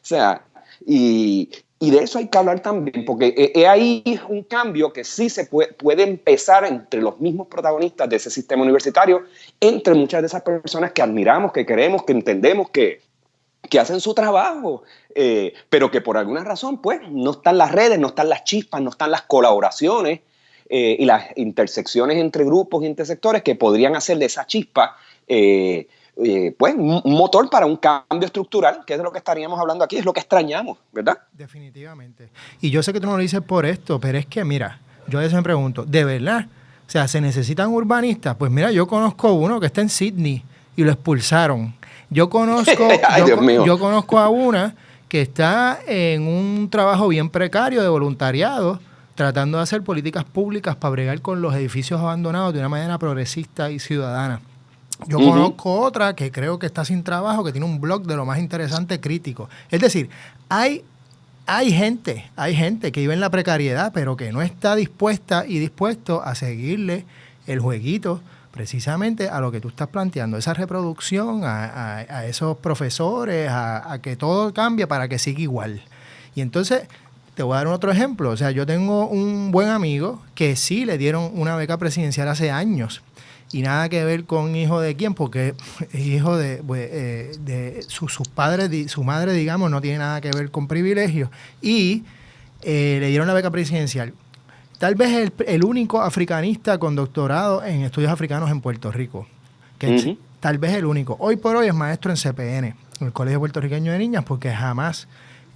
sea, y de eso hay que hablar también, porque hay un cambio que sí se puede empezar entre los mismos protagonistas de ese sistema universitario, entre muchas de esas personas que admiramos, que queremos, que entendemos, que hacen su trabajo, pero que por alguna razón pues no están las redes, no están las chispas, no están las colaboraciones y las intersecciones entre grupos y entre sectores que podrían hacer de esa chispa pues un motor para un cambio estructural, que es de lo que estaríamos hablando aquí, es lo que extrañamos, ¿verdad? Definitivamente. Y yo sé que tú no lo dices por esto, pero es que mira, yo a veces me pregunto, ¿de verdad? O sea, ¿se necesitan urbanistas? Pues mira, yo conozco uno que está en Sydney y lo expulsaron. Yo conozco, yo conozco a una que está en un trabajo bien precario de voluntariado, tratando de hacer políticas públicas para bregar con los edificios abandonados de una manera progresista y ciudadana. Yo conozco otra que creo que está sin trabajo, que tiene un blog de lo más interesante crítico. Es decir, hay gente que vive en la precariedad, pero que no está dispuesta y dispuesto a seguirle el jueguito precisamente a lo que tú estás planteando, esa reproducción, a esos profesores, a que todo cambie para que siga igual. Y entonces, te voy a dar otro ejemplo. O sea, yo tengo un buen amigo que sí le dieron una beca presidencial hace años, y nada que ver con hijo de quién, porque hijo de sus padres, su madre, digamos, no tiene nada que ver con privilegios, y le dieron la beca presidencial. Tal vez el único africanista con doctorado en estudios africanos en Puerto Rico, que tal vez el único. Hoy por hoy es maestro en CPN, en el Colegio Puertorriqueño de Niñas, porque jamás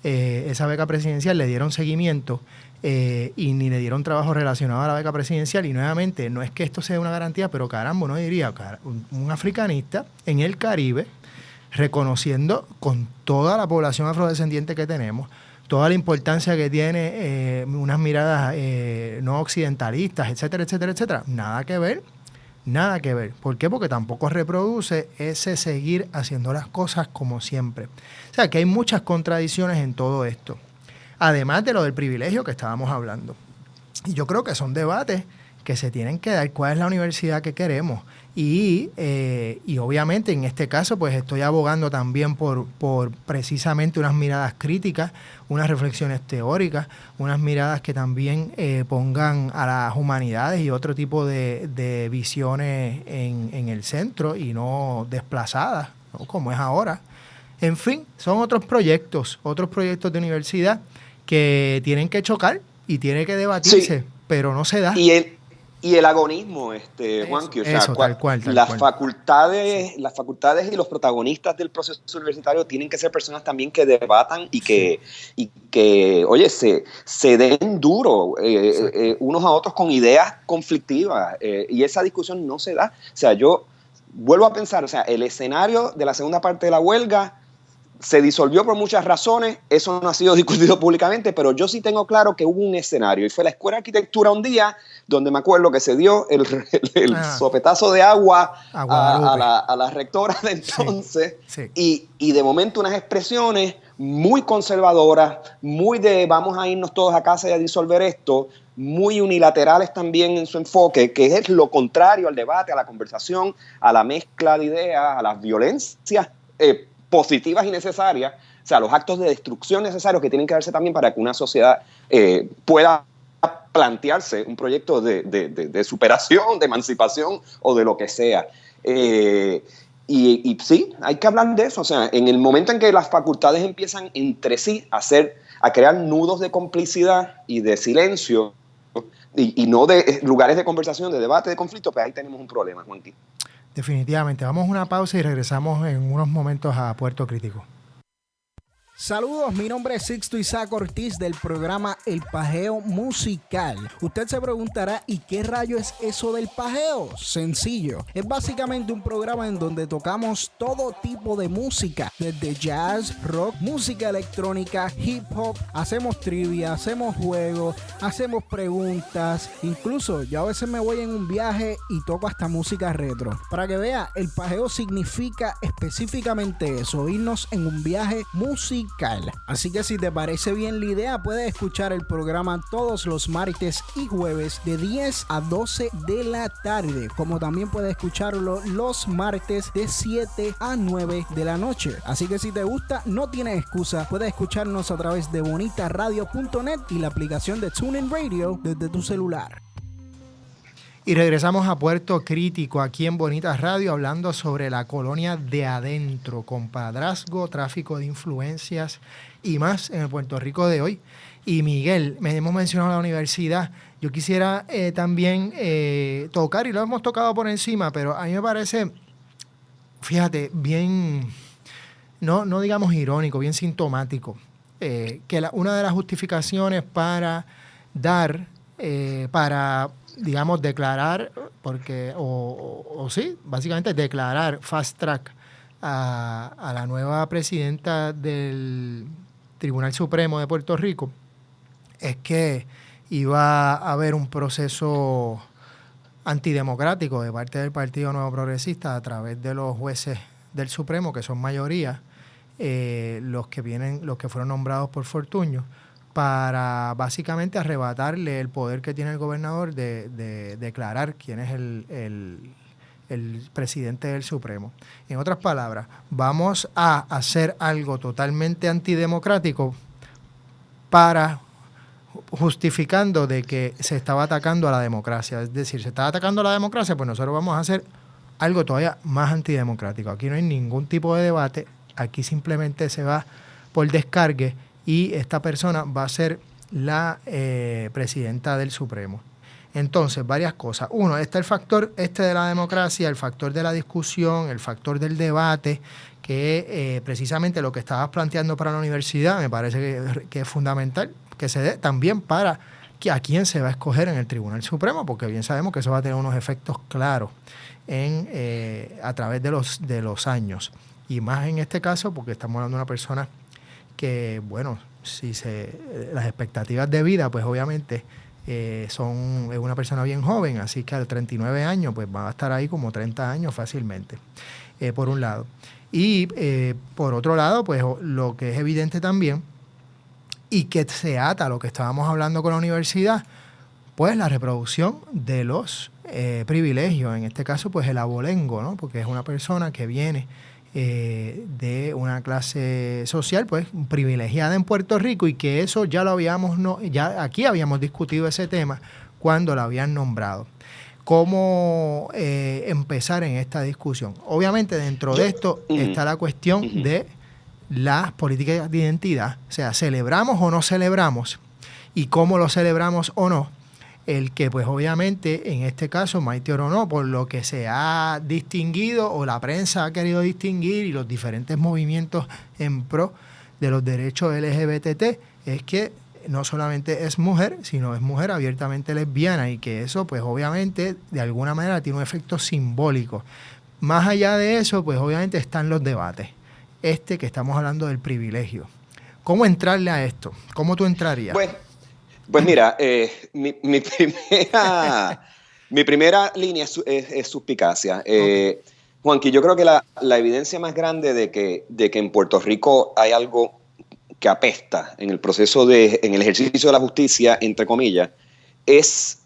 esa beca presidencial le dieron seguimiento y ni le dieron trabajo relacionado a la beca presidencial. Y nuevamente, no es que esto sea una garantía, pero caramba, uno diría, un africanista en el Caribe, reconociendo con toda la población afrodescendiente que tenemos, toda la importancia que tiene unas miradas no occidentalistas, etcétera, etcétera, etcétera. Nada que ver. ¿Por qué? Porque tampoco reproduce ese seguir haciendo las cosas como siempre. O sea, que hay muchas contradicciones en todo esto. además de lo del privilegio que estábamos hablando. Y yo creo que son debates que se tienen que dar, cuál es la universidad que queremos. Y obviamente en este caso pues estoy abogando también por precisamente unas miradas críticas, unas reflexiones teóricas, unas miradas que también pongan a las humanidades y otro tipo de visiones en el centro y no desplazadas, ¿no? Como es ahora. En fin, son otros proyectos de universidad que tienen que chocar y tienen que debatirse, sí, pero no se da. Y el agonismo, Juanqui, o sea, tal cual. Facultades, sí, las facultades y los protagonistas del proceso universitario tienen que ser personas también que debatan y que oye, se den duro unos a otros con ideas conflictivas, y esa discusión no se da. O sea, yo vuelvo a pensar, o sea, el escenario de la segunda parte de la huelga se disolvió por muchas razones, eso no ha sido discutido públicamente, pero yo sí tengo claro que hubo un escenario, y fue la Escuela de Arquitectura un día, donde me acuerdo que se dio el sopetazo de agua a la rectora de entonces, sí. Y de momento unas expresiones muy conservadoras, muy de vamos a irnos todos a casa y a disolver esto, muy unilaterales también en su enfoque, que es lo contrario al debate, a la conversación, a la mezcla de ideas, a las violencias positivas y necesarias, o sea, los actos de destrucción necesarios que tienen que darse también para que una sociedad pueda plantearse un proyecto de superación, de emancipación o de lo que sea. Y sí, hay que hablar de eso. O sea, en el momento en que las facultades empiezan entre sí a crear nudos de complicidad y de silencio y no de lugares de conversación, de debate, de conflicto, pues ahí tenemos un problema, Juanqui. Definitivamente. Vamos a una pausa y regresamos en unos momentos a Puerto Crítico. Saludos, mi nombre es Sixto Isaac Ortiz del programa El Pajeo Musical. Usted se preguntará, ¿y qué rayo es eso del pajeo? Sencillo, es básicamente un programa en donde tocamos todo tipo de música, desde jazz, rock, música electrónica, hip hop, hacemos trivia, hacemos juegos, hacemos preguntas, incluso yo a veces me voy en un viaje y toco hasta música retro. Para que vea, el pajeo significa específicamente eso, irnos en un viaje musical. Así que si te parece bien la idea, puedes escuchar el programa todos los martes y jueves de 10 a 12 de la tarde, como también puedes escucharlo los martes de 7 a 9 de la noche. Así que si te gusta, no tienes excusa, puedes escucharnos a través de bonitaradio.net y la aplicación de TuneIn Radio desde tu celular. Y regresamos a Puerto Crítico, aquí en Bonita Radio, hablando sobre la colonia de adentro, compadrazgo, tráfico de influencias y más en el Puerto Rico de hoy. Y Miguel, hemos mencionado la universidad. Yo quisiera también tocar, y lo hemos tocado por encima, pero a mí me parece, fíjate, bien, no digamos irónico, bien sintomático, que una de las justificaciones para digamos, declarar, sí, básicamente declarar fast track a la nueva presidenta del Tribunal Supremo de Puerto Rico, es que iba a haber un proceso antidemocrático de parte del Partido Nuevo Progresista a través de los jueces del Supremo, que son mayoría, los que fueron nombrados por Fortuño, para básicamente arrebatarle el poder que tiene el gobernador de declarar quién es el presidente del Supremo. En otras palabras, vamos a hacer algo totalmente antidemocrático para justificando de que se estaba atacando a la democracia. Es decir, se estaba atacando a la democracia, pues nosotros vamos a hacer algo todavía más antidemocrático. Aquí no hay ningún tipo de debate, aquí simplemente se va por descargue y esta persona va a ser la presidenta del Supremo. Entonces, varias cosas. Uno, está el factor de la democracia, el factor de la discusión, el factor del debate, que precisamente lo que estabas planteando para la universidad me parece que es fundamental que se dé también para a quién se va a escoger en el Tribunal Supremo, porque bien sabemos que eso va a tener unos efectos claros a través de los años. Y más en este caso, porque estamos hablando de una persona que, bueno, las expectativas de vida, pues obviamente es una persona bien joven, así que a los 39 años, pues va a estar ahí como 30 años fácilmente, por un lado. Y por otro lado, pues lo que es evidente también, y que se ata a lo que estábamos hablando con la universidad, pues la reproducción de los privilegios, en este caso pues el abolengo, ¿no? Porque es una persona que viene de una clase social pues privilegiada en Puerto Rico, y que eso ya lo habíamos, ya aquí habíamos discutido ese tema cuando lo habían nombrado. ¿Cómo empezar en esta discusión? Obviamente dentro de esto está la cuestión de las políticas de identidad, o sea, ¿celebramos o no celebramos? ¿Y cómo lo celebramos o no? El que, pues obviamente, en este caso, Maite Orono, por lo que se ha distinguido o la prensa ha querido distinguir y los diferentes movimientos en pro de los derechos LGBT, es que no solamente es mujer, sino es mujer abiertamente lesbiana, y que eso, pues obviamente, de alguna manera tiene un efecto simbólico. Más allá de eso, pues obviamente están los debates. Que estamos hablando del privilegio. ¿Cómo entrarle a esto? ¿Cómo tú entrarías? Pues mira, mi primera línea es suspicacia. Okay. Juanqui, yo creo que la evidencia más grande de que en Puerto Rico hay algo que apesta en el proceso en el ejercicio de la justicia, entre comillas, es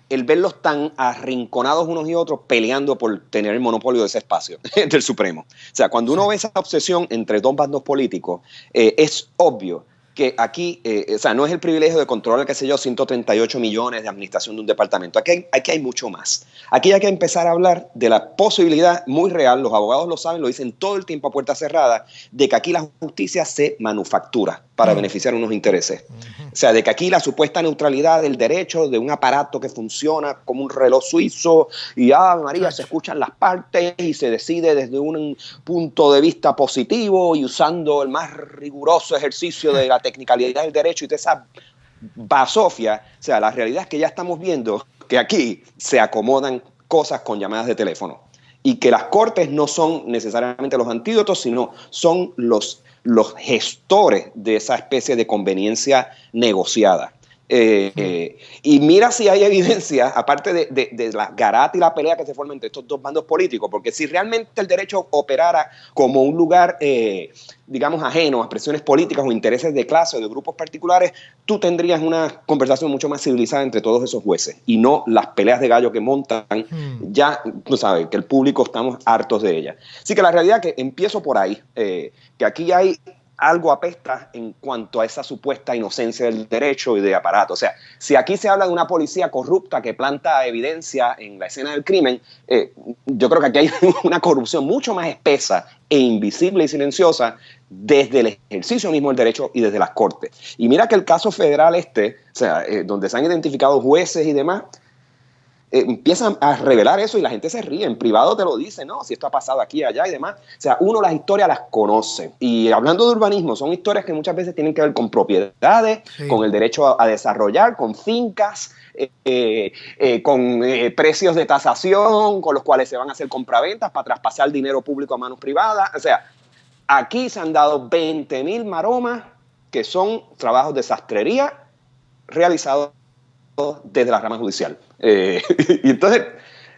el verlos tan arrinconados unos y otros peleando por tener el monopolio de ese espacio del Supremo. O sea, cuando uno ve esa obsesión entre dos bandos políticos, es obvio que aquí, o sea, no es el privilegio de controlar, qué sé yo, 138 millones de administración de un departamento. Aquí hay mucho más. Aquí hay que empezar a hablar de la posibilidad muy real, los abogados lo saben, lo dicen todo el tiempo a puerta cerrada, de que aquí la justicia se manufactura para beneficiar unos intereses. O sea, de que aquí la supuesta neutralidad del derecho, de un aparato que funciona como un reloj suizo, y Ave María, se escuchan las partes y se decide desde un punto de vista positivo y usando el más riguroso ejercicio de la tecnicalidad del derecho y de esa basofia. O sea, la realidad es que ya estamos viendo que aquí se acomodan cosas con llamadas de teléfono, y que las cortes no son necesariamente los antídotos, sino son los gestores de esa especie de conveniencia negociada. Y mira si hay evidencia, aparte de la garata y la pelea que se forma entre estos dos bandos políticos, porque si realmente el derecho operara como un lugar, digamos, ajeno a expresiones políticas o intereses de clase o de grupos particulares, tú tendrías una conversación mucho más civilizada entre todos esos jueces, y no las peleas de gallo que montan, ya, tú sabes, que el público estamos hartos de ellas. Así que la realidad es que empiezo por ahí, que aquí hay algo apesta en cuanto a esa supuesta inocencia del derecho y de aparato. O sea, si aquí se habla de una policía corrupta que planta evidencia en la escena del crimen, yo creo que aquí hay una corrupción mucho más espesa e invisible y silenciosa desde el ejercicio mismo del derecho y desde las cortes. Y mira que el caso federal o sea, donde se han identificado jueces y demás, empiezan a revelar eso y la gente se ríe. En privado te lo dice, no, si esto ha pasado aquí, allá y demás. O sea, uno las historias las conoce. Y hablando de urbanismo, son historias que muchas veces tienen que ver con propiedades, con el derecho a desarrollar, con fincas, con precios de tasación, con los cuales se van a hacer compraventas para traspasar dinero público a manos privadas. O sea, aquí se han dado 20,000 maromas que son trabajos de sastrería realizados desde la rama judicial. Y entonces,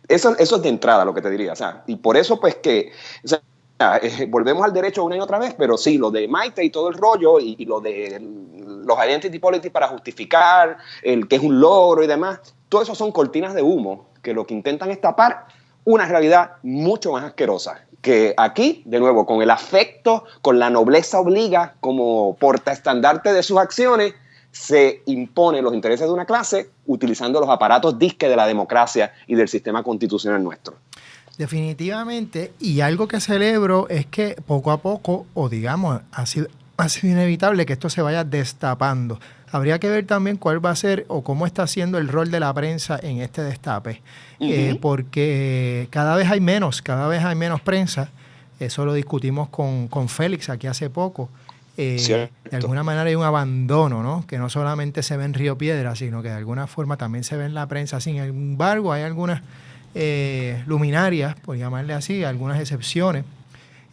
eso es de entrada lo que te diría. O sea, y por eso, pues que, o sea, volvemos al derecho una y otra vez, pero sí, lo de Maite y todo el rollo, y lo de los identity politics para justificar el que es un logro y demás, todo eso son cortinas de humo que lo que intentan es tapar una realidad mucho más asquerosa. Que aquí, de nuevo, con el afecto, con la nobleza obliga como portaestandarte de sus acciones, se imponen los intereses de una clase utilizando los aparatos disque de la democracia y del sistema constitucional nuestro. Definitivamente, y algo que celebro es que poco a poco, o digamos, ha sido inevitable que esto se vaya destapando. Habría que ver también cuál va a ser o cómo está siendo el rol de la prensa en este destape, porque cada vez hay menos prensa. Eso lo discutimos con Félix aquí hace poco. De alguna manera hay un abandono, ¿no? Que no solamente se ve en Río Piedra, sino que de alguna forma también se ve en la prensa. Sin embargo, hay algunas luminarias, por llamarle así, algunas excepciones,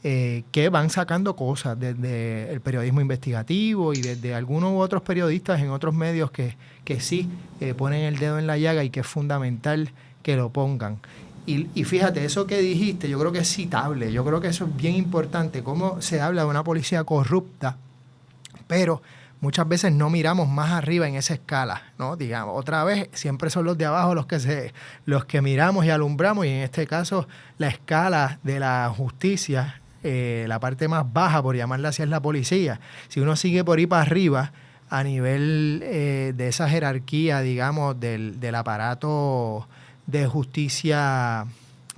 que van sacando cosas desde el periodismo investigativo y desde algunos u otros periodistas en otros medios que sí ponen el dedo en la llaga, y que es fundamental que lo pongan. Y fíjate, eso que dijiste, yo creo que es citable, yo creo que eso es bien importante, cómo se habla de una policía corrupta, Pero muchas veces no miramos más arriba en esa escala, ¿no? Digamos, otra vez, siempre son los de abajo los que miramos y alumbramos, y en este caso la escala de la justicia, la parte más baja, por llamarla así, es la policía. Si uno sigue por ahí para arriba, a nivel de esa jerarquía, digamos, del aparato de justicia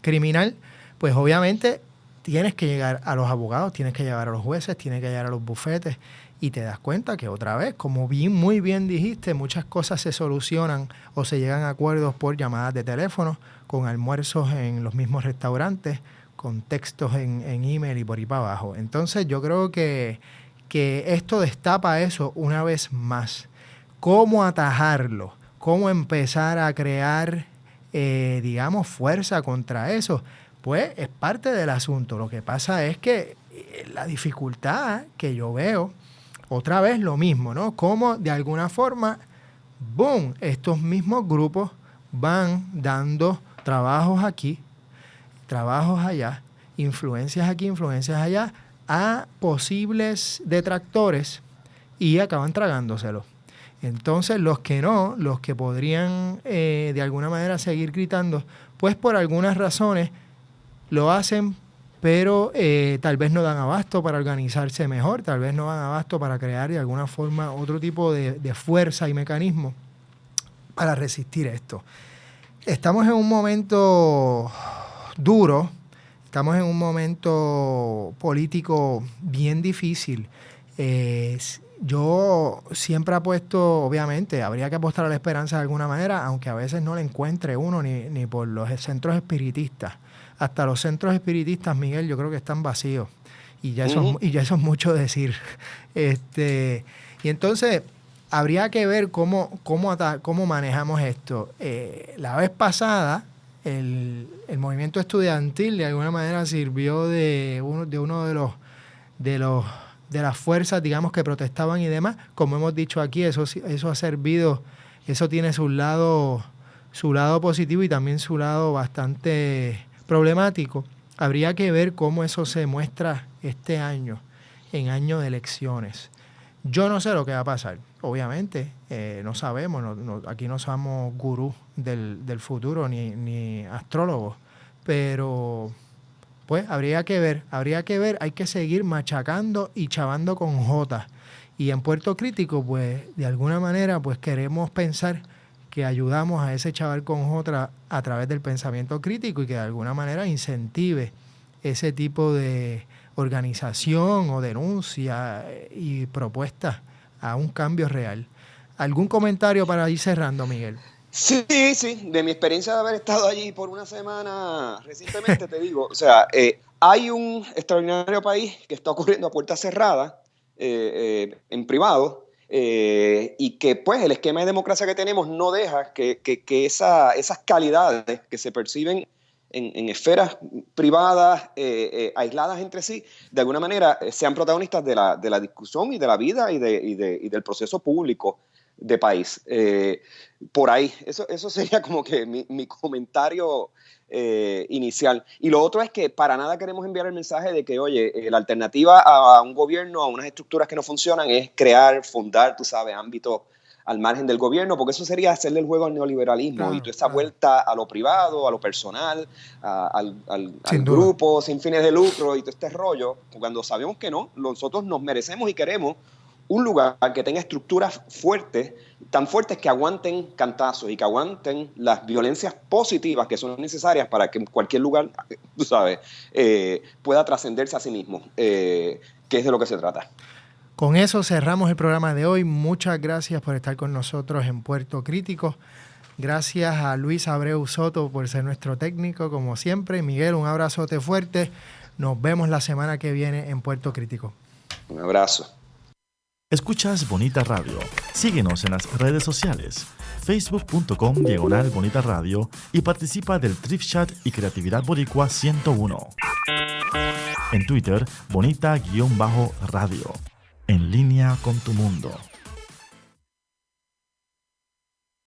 criminal, pues obviamente tienes que llegar a los abogados, tienes que llegar a los jueces, tienes que llegar a los bufetes, y te das cuenta que otra vez, como muy bien dijiste, muchas cosas se solucionan o se llegan a acuerdos por llamadas de teléfono, con almuerzos en los mismos restaurantes, con textos en email y por ahí para abajo. Entonces yo creo que esto destapa eso una vez más. ¿Cómo atajarlo? ¿Cómo empezar a crear, digamos, fuerza contra eso? Pues es parte del asunto. Lo que pasa es que la dificultad que yo veo, otra vez lo mismo, ¿no? Cómo de alguna forma, boom, estos mismos grupos van dando trabajos aquí, trabajos allá, influencias aquí, influencias allá, a posibles detractores, y acaban tragándoselo. Entonces los que podrían de alguna manera seguir gritando, pues por algunas razones lo hacen, pero tal vez no dan abasto para organizarse mejor, tal vez no dan abasto para crear de alguna forma otro tipo de fuerza y mecanismo para resistir esto. Estamos en un momento duro, estamos en un momento político bien difícil. Yo siempre apuesto, obviamente, habría que apostar a la esperanza de alguna manera, aunque a veces no la encuentre uno ni por los centros espiritistas. Hasta los centros espiritistas, Miguel, yo creo que están vacíos. Y ya eso es mucho decir. Y entonces habría que ver cómo manejamos esto. La vez pasada, el movimiento estudiantil de alguna manera sirvió de uno de las fuerzas, digamos, que protestaban y demás. Como hemos dicho aquí, eso ha servido, eso tiene su lado positivo y también su lado bastante problemático. Habría que ver cómo eso se muestra este año, en año de elecciones. Yo no sé lo que va a pasar, obviamente, no sabemos, aquí no somos gurús del futuro ni astrólogos, pero pues habría que ver, hay que seguir machacando y chavando con J. Y en Puerto Crítico, pues de alguna manera, pues queremos pensar que ayudamos a ese chaval con J a través del pensamiento crítico y que de alguna manera incentive ese tipo de organización o denuncia y propuesta a un cambio real. ¿Algún comentario para ir cerrando, Miguel? Sí, de mi experiencia de haber estado allí por una semana recientemente, te digo, o sea, hay un extraordinario país que está ocurriendo a puerta cerrada, en privado, y que pues el esquema de democracia que tenemos no deja que esas calidades que se perciben en esferas privadas, aisladas entre sí, de alguna manera sean protagonistas de la discusión y de la vida y del proceso público de país. Por ahí, eso sería como que mi comentario inicial. Y lo otro es que para nada queremos enviar el mensaje de que, oye, la alternativa a un gobierno, a unas estructuras que no funcionan, es fundar, tú sabes, ámbitos al margen del gobierno, porque eso sería hacerle el juego al neoliberalismo, claro, y toda esa vuelta a lo privado, a lo personal, al grupo sin fines de lucro y todo este rollo, cuando sabemos que no, nosotros nos merecemos y queremos un lugar que tenga estructuras fuertes, tan fuertes que aguanten cantazos y que aguanten las violencias positivas que son necesarias para que cualquier lugar, tú sabes, pueda trascenderse a sí mismo, que es de lo que se trata. Con eso cerramos el programa de hoy. Muchas gracias por estar con nosotros en Puerto Crítico. Gracias a Luis Abreu Soto por ser nuestro técnico, como siempre. Miguel, un abrazote fuerte. Nos vemos la semana que viene en Puerto Crítico. Un abrazo. Escuchas Bonita Radio. Síguenos en las redes sociales, facebook.com/Bonita Radio, y participa del Thrift Chat y Creatividad Boricua 101. En Twitter, Bonita-Radio. En línea con tu mundo.